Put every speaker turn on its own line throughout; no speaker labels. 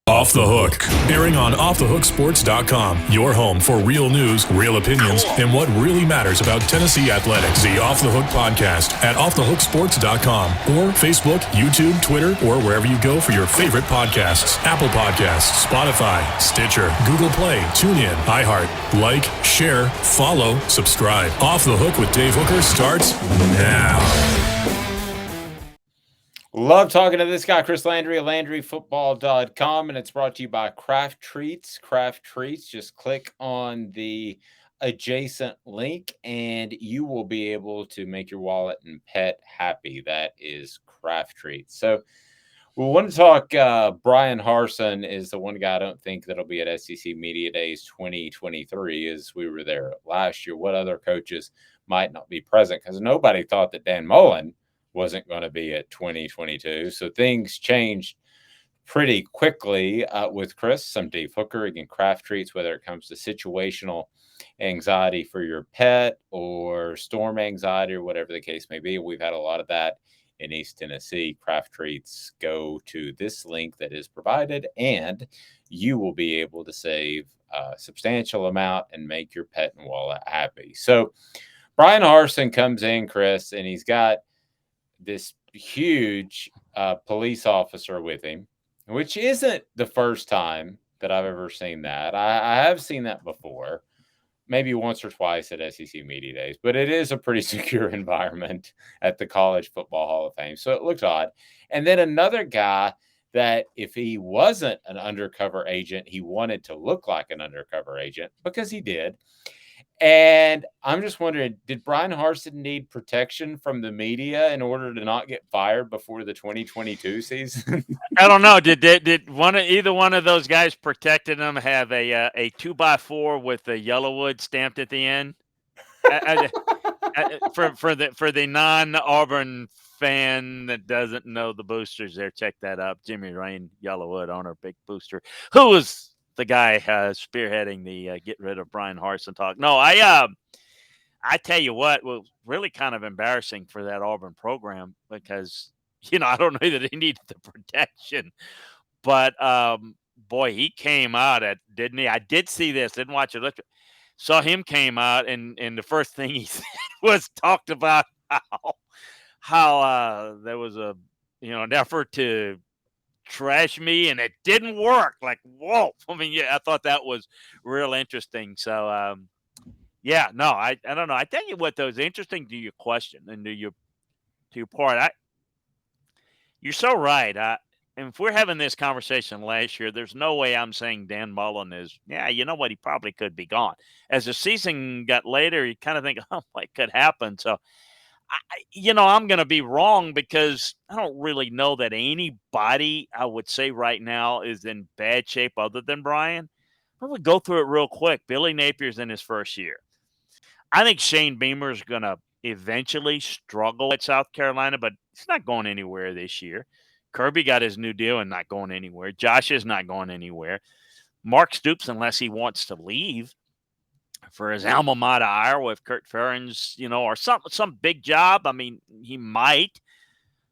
Off the Hook, airing on offthehooksports.com. Your home for real news, real opinions, and what really matters about Tennessee athletics. The Off the Hook podcast at offthehooksports.com or Facebook, YouTube, Twitter, or wherever you go for your favorite podcasts. Apple Podcasts, Spotify, Stitcher, Google Play, TuneIn, iHeart. Like, share, follow, subscribe. Off the Hook with Dave Hooker starts now.
Love talking to this guy, Chris Landry of LandryFootball.com, and it's brought to you by Craft Treats. Craft Treats, just click on the adjacent link, and you will be able to make your wallet and pet happy. That is Craft Treats. So we want to talk, Bryan Harsin is the one guy I don't think that'll be at SEC Media Days 2023, as we were there last year. What other coaches might not be present? Because nobody thought that Dan Mullen wasn't going to be at 2022. So things changed pretty quickly with Chris. Some Dave Hooker, again, Craft Treats, whether it comes to situational anxiety for your pet or storm anxiety or whatever the case may be. We've had a lot of that in East Tennessee. Craft Treats, go to this link that is provided, and you will be able to save a substantial amount and make your pet and wallet happy. So Bryan Harsin comes in, Chris, and he's got this huge police officer with him, which isn't the first time that I've ever seen that. I have seen that before, maybe once or twice at SEC Media Days, but it is a pretty secure environment at the College Football Hall of Fame. So it looks odd. And then another guy that if he wasn't an undercover agent, he wanted to look like an undercover agent because he did. And I'm just wondering, did Bryan Harsin need protection from the media in order to not get fired before the 2022 season?
I don't know. Did either one of those guys protecting him have a 2x4 with the Yellowwood stamped at the end? For the non-Auburn fan that doesn't know the boosters, there, check that up. Jimmy Rain, Yellowwood owner, big booster, who was the guy spearheading the get rid of Bryan Harsin talk. No, I tell you what, was really kind of embarrassing for that Auburn program because, I don't know that he needed the protection, but boy, he came out didn't he? I did see this, didn't watch it. Saw him came out, and the first thing he said was talked about how there was an effort to trash me, and it didn't work. Like, whoa! I mean, yeah, I thought that was real interesting. So, I don't know. I tell you what, though, is interesting to your question and to your part. You're so right. And if we're having this conversation last year, there's no way I'm saying Dan Mullen is, you know what, he probably could be gone. As the season got later, you kind of think, oh, what could happen? So, I'm going to be wrong because I don't really know that anybody I would say right now is in bad shape other than Bryan. I'm going to go through it real quick. Billy Napier's in his first year. I think Shane Beamer's going to eventually struggle at South Carolina, but he's not going anywhere this year. Kirby got his new deal and not going anywhere. Josh is not going anywhere. Mark Stoops, unless he wants to leave for his alma mater, Iowa, with Kurt Ferentz, or some big job. I mean, he might.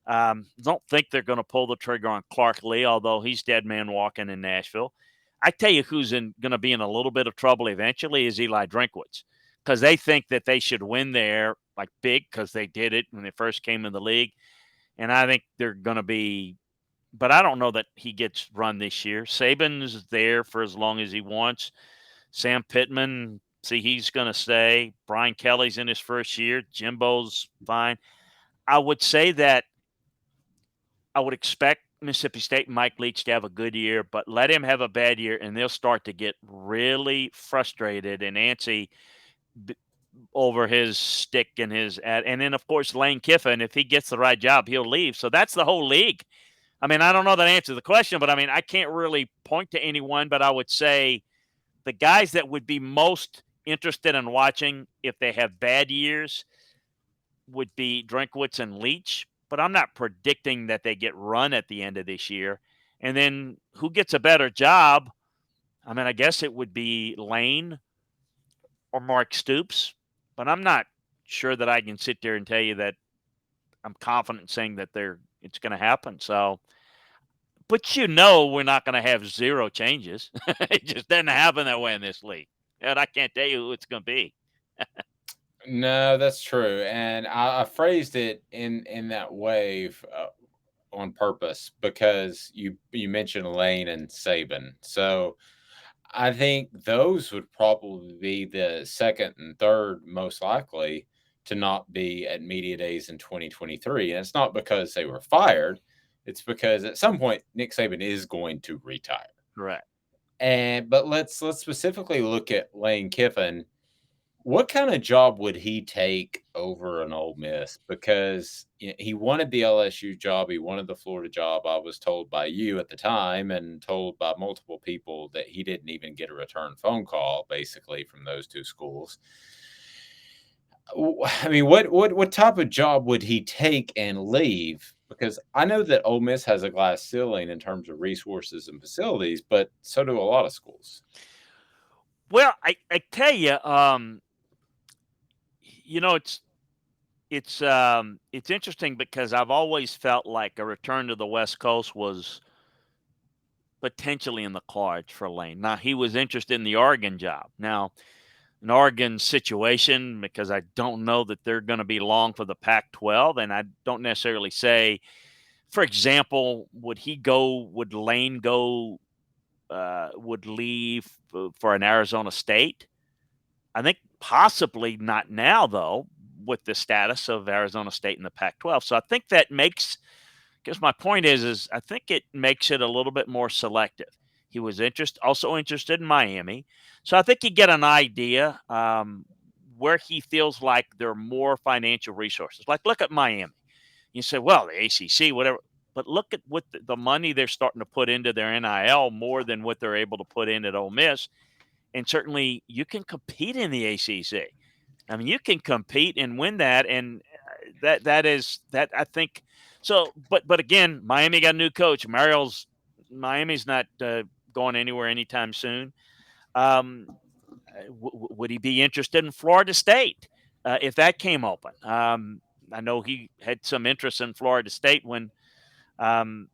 Don't think they're going to pull the trigger on Clark Lee, although he's dead man walking in Nashville. I tell you who's going to be in a little bit of trouble eventually is Eli Drinkwitz, because they think that they should win there like big because they did it when they first came in the league. And I think they're going to be – but I don't know that he gets run this year. Saban's there for as long as he wants. Sam Pittman – see, he's going to stay. Brian Kelly's in his first year. Jimbo's fine. I would say that I would expect Mississippi State and Mike Leach to have a good year, but let him have a bad year, and they'll start to get really frustrated and antsy over his stick and and then, of course, Lane Kiffin, if he gets the right job, he'll leave. So that's the whole league. I mean, I don't know that answers the question, but, I mean, I can't really point to anyone, but I would say the guys that would be most interested in watching if they have bad years would be Drinkwitz and Leach, but I'm not predicting that they get run at the end of this year. And then who gets a better job? I mean, I guess it would be Lane or Mark Stoops, but I'm not sure that I can sit there and tell you that I'm confident saying that it's going to happen. So But we're not going to have zero changes. It just doesn't happen that way in this league. And I can't tell you who it's going to be.
No, that's true, and I phrased it in that way on purpose because you mentioned Lane and Saban, so I think those would probably be the second and third most likely to not be at media days in 2023, and it's not because they were fired; it's because at some point Nick Saban is going to retire.
Correct.
But let's specifically look at Lane Kiffin. What kind of job would he take over an Ole Miss? Because he wanted the LSU job, he wanted the Florida job. I was told by you at the time and told by multiple people that he didn't even get a return phone call, basically, from those two schools. I mean, what type of job would he take and leave? Because I know that Ole Miss has a glass ceiling in terms of resources and facilities, but so do a lot of schools.
Well, I tell you, it's interesting because I've always felt like a return to the West Coast was potentially in the cards for Lane. Now he was interested in the Oregon job. Now, an Oregon situation, because I don't know that they're going to be long for the Pac-12, and I don't necessarily say, for example, would Lane go, would leave for an Arizona State? I think possibly not now, though, with the status of Arizona State in the Pac-12. So I think that makes, I guess my point is I think it makes it a little bit more selective. He was also interested in Miami. So I think you get an idea where he feels like there are more financial resources. Like, look at Miami. You say, well, the ACC, whatever. But look at what the money they're starting to put into their NIL more than what they're able to put in at Ole Miss. And certainly you can compete in the ACC. I mean, you can compete and win that, and that I think. So, but again, Miami got a new coach. Miami's not going anywhere anytime soon. Would he be interested in Florida State if that came open? I know he had some interest in Florida State when, um,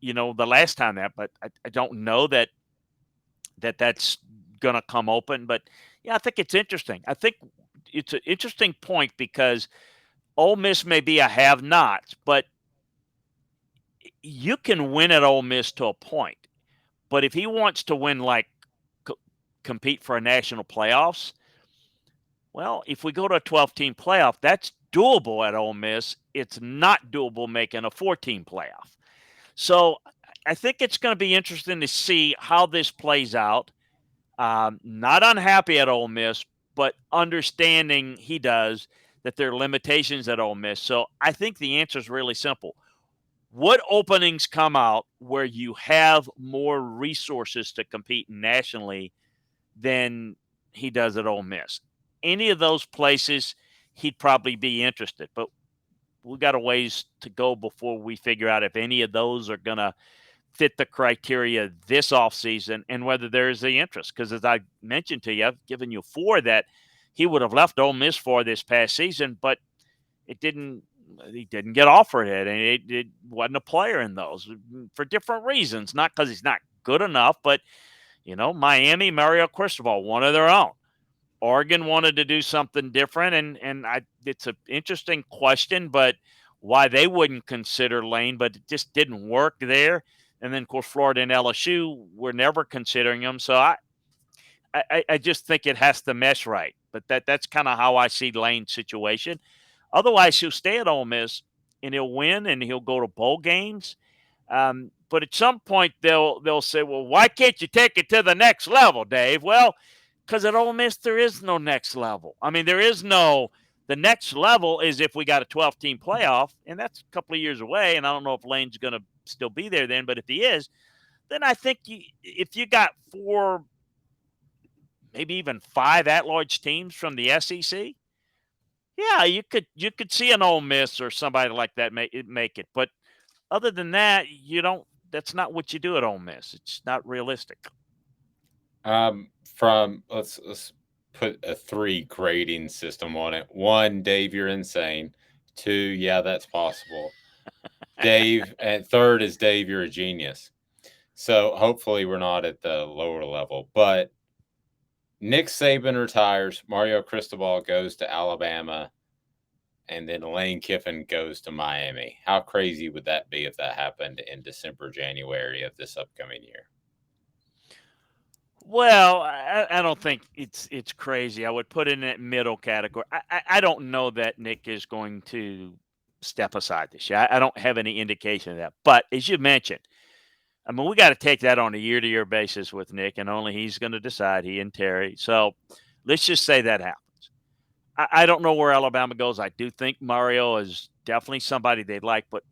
the last time but I don't know that's going to come open. But yeah, I think it's interesting. I think it's an interesting point because Ole Miss may be a have-not, but you can win at Ole Miss to a point. But if he wants to win, like compete for a national playoffs, well, if we go to a 12-team playoff, that's doable at Ole Miss. It's not doable making a 14 playoff. So I think it's going to be interesting to see how this plays out. Not unhappy at Ole Miss, but understanding he does that there are limitations at Ole Miss. So I think the answer is really simple. What openings come out where you have more resources to compete nationally than he does at Ole Miss? Any of those places, he'd probably be interested. But we got a ways to go before we figure out if any of those are going to fit the criteria this offseason and whether there is the interest. Because as I mentioned to you, I've given you 4 that he would have left Ole Miss for this past season, but he didn't get offered it, and it wasn't a player in those for different reasons. Not because he's not good enough, but Miami, Mario Cristobal, one of their own. Oregon wanted to do something different, and it's an interesting question, but why they wouldn't consider Lane, but it just didn't work there. And then, of course, Florida and LSU were never considering him. So I just think it has to mesh right. But that's kind of how I see Lane's situation. Otherwise, he'll stay at Ole Miss and he'll win and he'll go to bowl games. But at some point, they'll say, well, why can't you take it to the next level, Dave? Well, because at Ole Miss, there is no next level. I mean, there is no – the next level is if we got a 12-team playoff, and that's a couple of years away, and I don't know if Lane's going to still be there then, but if he is, then I think if you got 4, maybe even 5 at-large teams from the SEC, yeah, you could see an Ole Miss or somebody like that make it. But other than that, you don't – that's not what you do at Ole Miss. It's not realistic.
From let's put a 3 grading system on it. 1, Dave, you're insane. 2, yeah, that's possible. Dave, and third is Dave, you're a genius. So hopefully we're not at the lower level. But Nick Saban retires, Mario Cristobal goes to Alabama, and then Lane Kiffin goes to Miami. How crazy would that be if that happened in December, January of this upcoming year?
Well, I don't think it's crazy. I would put it in that middle category. I don't know that Nick is going to step aside this year. I don't have any indication of that. But as you mentioned, I mean, we got to take that on a year-to-year basis with Nick, and only he's going to decide, he and Terry. So let's just say that happens. I don't know where Alabama goes. I do think Mario is definitely somebody they'd like, but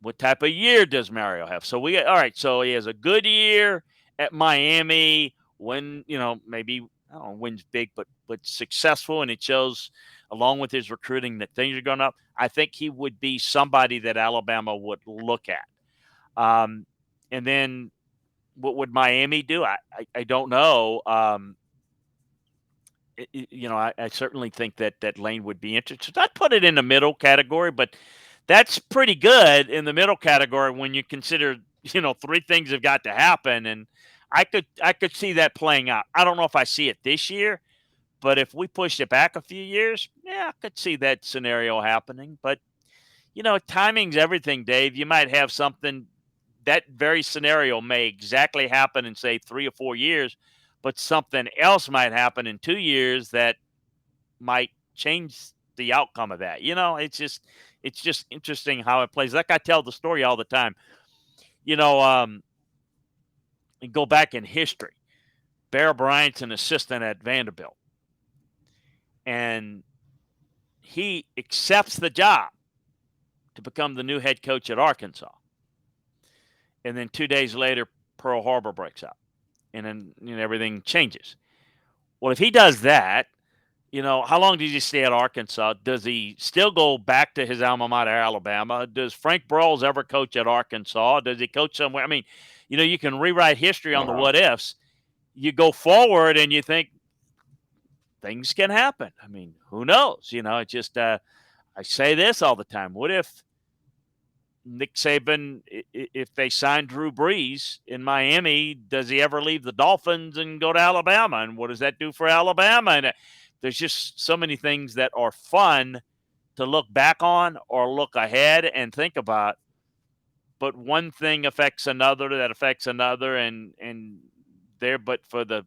what type of year does Mario have? So all right. So he has a good year at Miami when, maybe, I don't know, wins big, but successful. And it shows along with his recruiting that things are going up. I think he would be somebody that Alabama would look at. And then what would Miami do? I don't know. I certainly think that Lane would be interested. I'd put it in the middle category, but that's pretty good in the middle category when you consider, three things have got to happen, and I could see that playing out. I don't know if I see it this year, but if we pushed it back a few years, yeah, I could see that scenario happening. But timing's everything, Dave. You might have something that very scenario may exactly happen in say 3 or 4 years, but something else might happen in 2 years that might change the outcome of that. It's just interesting how it plays. Like I tell the story all the time. You know, um, and go back in history. Bear Bryant's an assistant at Vanderbilt, and he accepts the job to become the new head coach at Arkansas. And then 2 days later, Pearl Harbor breaks out, and then everything changes. Well, if he does that, how long did he stay at Arkansas? Does he still go back to his alma mater, Alabama? Does Frank Broyles ever coach at Arkansas? Does he coach somewhere? I mean, you can rewrite history on the what ifs. You go forward and you think things can happen. I mean, who knows? It's just I say this all the time. What if Nick Saban, if they sign Drew Brees in Miami, does he ever leave the Dolphins and go to Alabama? And what does that do for Alabama? And there's just so many things that are fun to look back on or look ahead and think about. But one thing affects another, that affects another, and there. But for the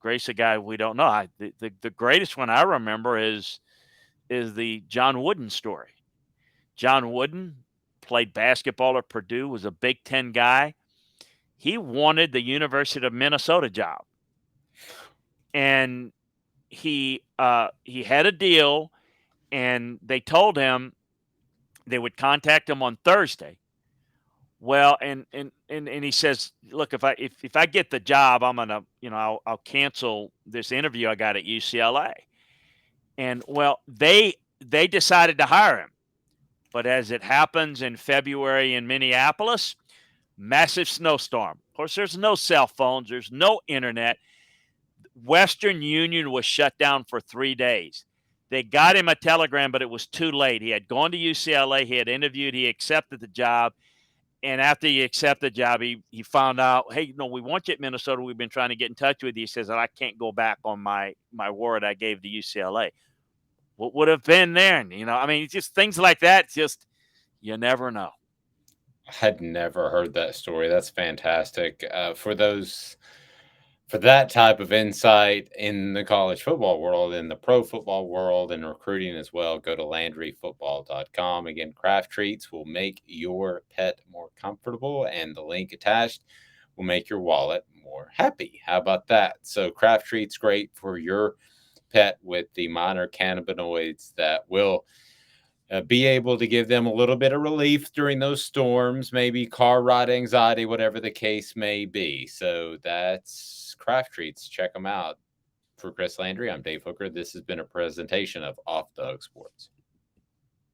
grace of God, we don't know. The greatest one I remember is the John Wooden story. John Wooden played basketball at Purdue, was a Big Ten guy. He wanted the University of Minnesota job, and he had a deal, and they told him they would contact him on Thursday. Well, and he says, "Look, if I get the job, I'm gonna, I'll cancel this interview I got at UCLA." And well, they decided to hire him. But as it happens in February in Minneapolis, massive snowstorm. Of course, there's no cell phones, there's no internet. Western Union was shut down for 3 days. They got him a telegram, but it was too late. He had gone to UCLA, he had interviewed, he accepted the job. And after he accepted the job, he found out, hey, we want you at Minnesota. We've been trying to get in touch with you. He says that I can't go back on my word I gave to UCLA. What would have been there? And, it's just things like that. Just, you never know.
I'd never heard that story. That's fantastic. For that type of insight in the college football world, in the pro football world, and recruiting as well, go to LandryFootball.com. Again, Craft Treats will make your pet more comfortable, and the link attached will make your wallet more happy. How about that? So Craft Treats, great for your pet with the minor cannabinoids that will be able to give them a little bit of relief during those storms, maybe car ride anxiety, whatever the case may be. So that's Craft Treats. Check them out. For Chris Landry, I'm Dave Hooker. This has been a presentation of Off the Hook Sports.